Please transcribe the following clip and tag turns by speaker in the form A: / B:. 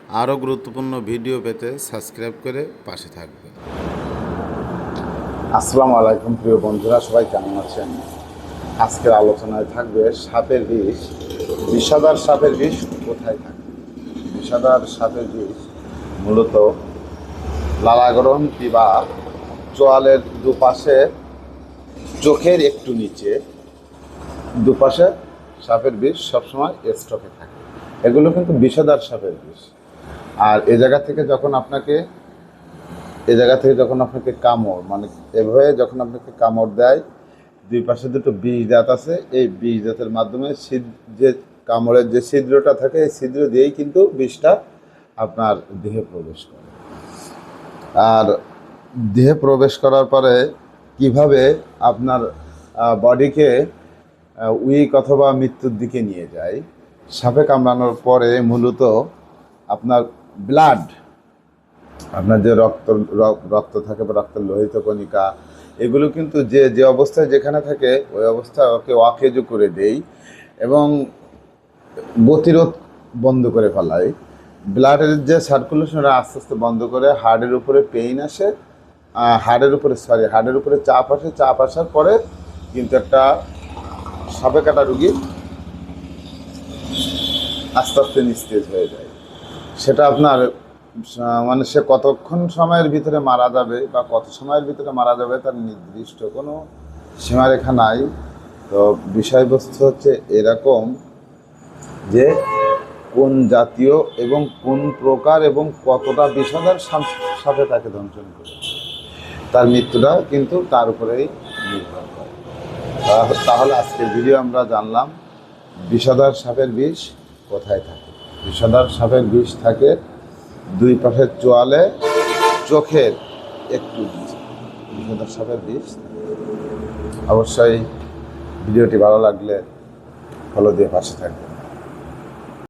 A: আরও গুরুত্বপূর্ণ ভিডিও পেতে সাবস্ক্রাইব করে পাশে থাকবেন।
B: আসসালামু আলাইকুম প্রিয় বন্ধুরা, সবাই কেমন আছেন? আজকের আলোচনায় থাকবে সাপের বিষ। বিষাদার সাপের বিষ কোথায় থাকে? বিষাদার সাপের বিষ মূলত লালাগ্রন্থি বা চোয়ালের দুপাশে, চোখের একটু নিচে দুপাশে সাপের বিষ সবসময় স্টকে থাকে। এগুলো কিন্তু বিষাদার সাপের বিষ। আর এ জায়গা থেকে যখন আপনাকে কামড়, মানে এভাবে যখন আপনাকে কামড় দেয়, দুই পাশে দুটো বিষ দাঁত আছে, এই বিষ দাঁতের মাধ্যমে যে কামড়ের যে ছিদ্রটা থাকে, এই ছিদ্র দিয়েই কিন্তু বিষটা আপনার দেহে প্রবেশ করে। আর দেহে প্রবেশ করার পরে কিভাবে আপনার বডিকে উইক অথবা মৃত্যুর দিকে নিয়ে যায়, সাপে কামড়ানোর পরে মূলত আপনার ব্লাড, আপনার যে রক্ত থাকে বা রক্তের লোহিত কণিকা, এগুলো কিন্তু যে অবস্থায় যেখানে থাকে ওই অবস্থায় ওকে অকেজো করে দেই এবং গতিরোধ বন্ধ করে ফেলাই। ব্লাডের যে সার্কুলেশনটা আস্তে আস্তে বন্ধ করে হার্টের উপরে পেইন আসে, হার্টের উপরে চাপ আসে। চাপ আসার পরে কিন্তু একটা সাপে কাটা রুগী আস্তে আস্তে নিস্তেজ হয়ে যায়। সেটা আপনার মানে সে কতক্ষণ সময়ের ভিতরে মারা যাবে বা কত সময়ের ভিতরে মারা যাবে তার নির্দিষ্ট কোনো সীমারেখা নাই। তো বিষয়বস্তু হচ্ছে এরকম যে কোন জাতীয় এবং কোন প্রকার এবং কতটা বিষাদার সাপে তাকে দংশন করে, তার মৃত্যুটা কিন্তু তার উপরেই নির্ভর করে। তাহলে আজকের ভিডিও আমরা জানলাম বিষাদার সাপের বিষ কোথায় থাকে। বিষাদার সাপের বিষ থাকে দুই পাশের চোয়ালে, চোখের একটু নিচে বিষাদার সাপের বিষ। অবশ্যই ভিডিওটি ভালো লাগলে ফলো দিয়ে পাশে থাকবে।